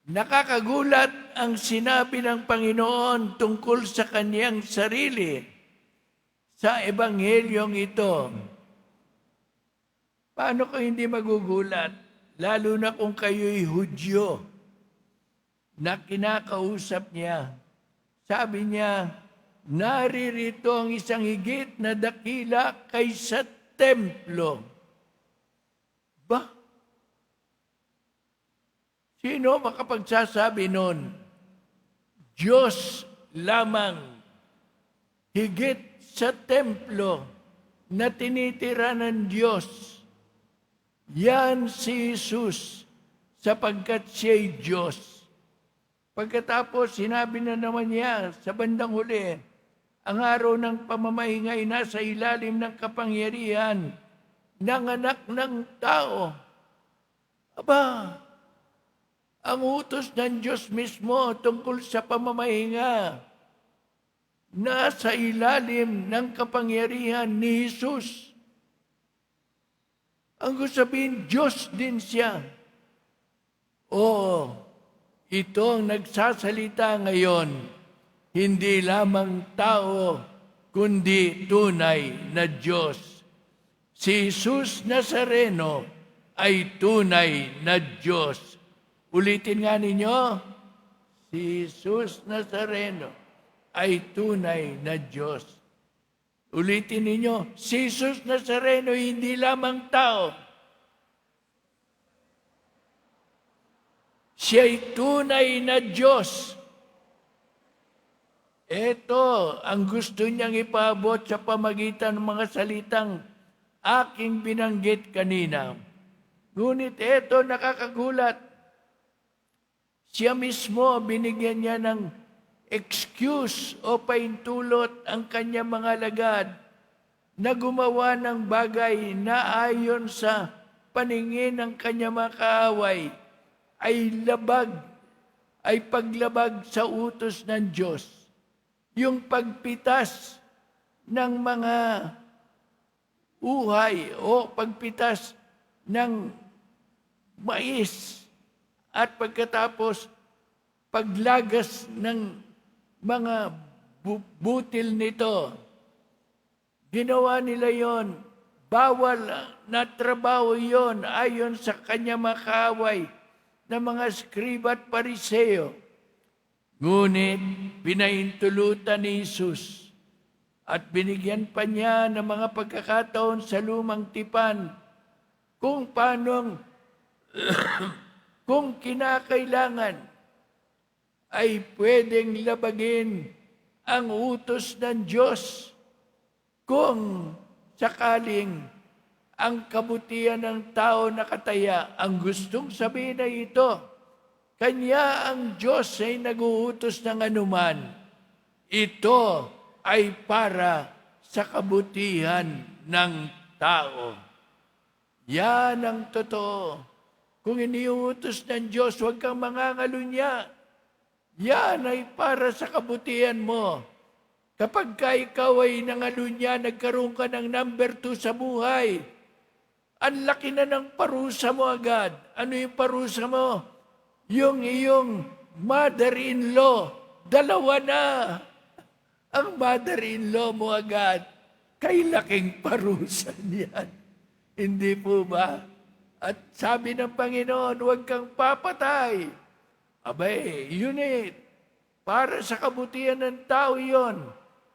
Nakakagulat ang sinabi ng Panginoon tungkol sa kaniyang sarili sa ebanghelyong ito. Paano ko hindi magugulat? Lalo na kung kayo'y Hudyo na kinakausap niya. Sabi niya, naririto ang isang higit na dakila kaysa templo. Ba? Sino makapagsasabi nun? Diyos lamang, higit sa templo na tinitira ng Diyos. Yan si Jesus, sapagkat siya'y Diyos. Pagkatapos, sinabi na naman niya sa bandang huli, ang araw ng pamamahinga ay nasa ilalim ng kapangyarihan ng anak ng tao. Aba, ang utos ng Diyos mismo tungkol sa pamamahinga nasa ilalim ng kapangyarihan ni Jesus. Ang gusto sabihin, Diyos din siya. Oo, ito ang nagsasalita ngayon, hindi lamang tao, kundi tunay na Diyos. Si Jesus Nazareno ay tunay na Diyos. Ulitin nga ninyo, si Jesus Nazareno ay tunay na Diyos. Ulitin ninyo, si Jesus Nazareno hindi lamang tao. Siya'y tunay na Diyos. Ito ang gusto niyang ipaabot sa pamagitan ng mga salitang aking binanggit kanina. Ngunit ito nakakagulat. Siya mismo, binigyan niya ng excuse o paintulot ang kanyang mga alagad na gumawa ng bagay na ayon sa paningin ng kanyang mga kaaway ay paglabag sa utos ng Diyos. Yung pagpitas ng mga uhay o pagpitas ng mais at pagkatapos paglagas ng mga butil nito. Ginawa nila yon. Bawal na trabaho yon ayon sa kanya mga kaaway na mga skriba at pariseo. Ngunit pinaintulutan ni Jesus at binigyan pa niya ng mga pagkakataon sa lumang tipan kung paanong kung kinakailangan ay pwedeng labagin ang utos ng Diyos kung sakaling ang kabutihan ng tao nakataya. Ang gustong sabihin ay ito, Kanya ang Diyos ay nag-uutos ng anuman. Ito ay para sa kabutihan ng tao. Yan ang totoo. Kung iniuutos ng Diyos, huwag kang mangangalunya. Yan ay para sa kabutihan mo. Kapag ikaw ay nangalunya, nagkaroon ka ng number 2 sa buhay, ang laki na ng parusa mo agad. Ano yung parusa mo? Yung iyong mother-in-law. Dalawa na. Ang mother-in-law mo agad. Kay laking parusa niyan. Hindi po ba? At sabi ng Panginoon, huwag kang papatay. Abay, unit. Para sa kabutihan ng tao yon,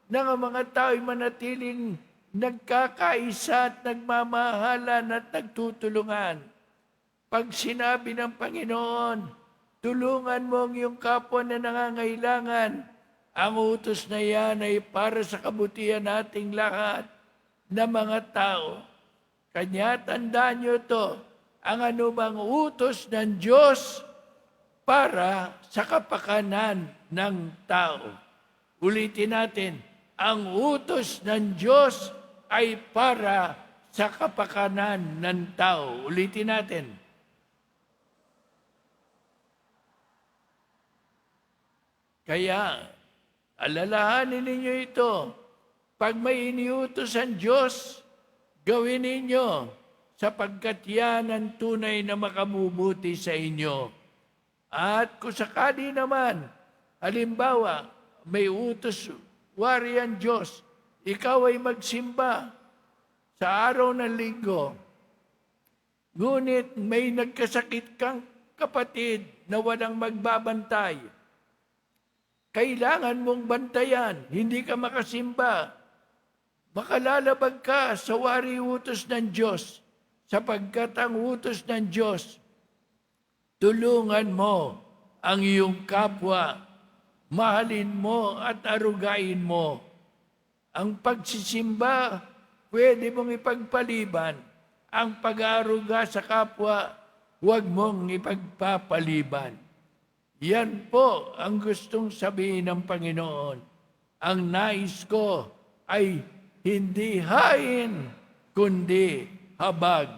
na ang mga tao'y manatiling nagkakaisa at nagmamahalan at nagtutulungan. Pag sinabi ng Panginoon, tulungan mo ang iyong kapwa na nangangailangan, ang utos na yan ay para sa kabutihan nating lahat na mga tao. Kanya tandaan nyo ito, ang anumang utos ng Diyos para sa kapakanan ng tao. Ulitin natin, ang utos ng Diyos ay para sa kapakanan ng tao. Ulitin natin. Kaya, alalahanin ninyo ito. Pag may iniutos ang Diyos, gawin ninyo sapagkat yan ang tunay na makabubuti sa inyo. At kung sakali naman, halimbawa, may utos wari ang Diyos, ikaw ay magsimba sa araw ng linggo, ngunit may nagkasakit kang kapatid na walang magbabantay, kailangan mong bantayan, hindi ka makasimba, makalalabag ka sa wari utos ng Diyos, sapagkat ang utos ng Diyos, tulungan mo ang iyong kapwa, mahalin mo at arugain mo. Ang pagsisimba, pwede mong ipagpaliban. Ang pag-aaruga sa kapwa, huwag mong ipagpapaliban. Yan po ang gustong sabihin ng Panginoon. Ang nais ko ay hindi hain, kundi habag.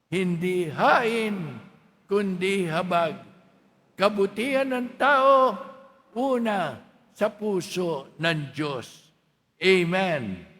Hindi hain, kundi habag. Kabutihan ng tao, una sa puso ng Diyos. Amen.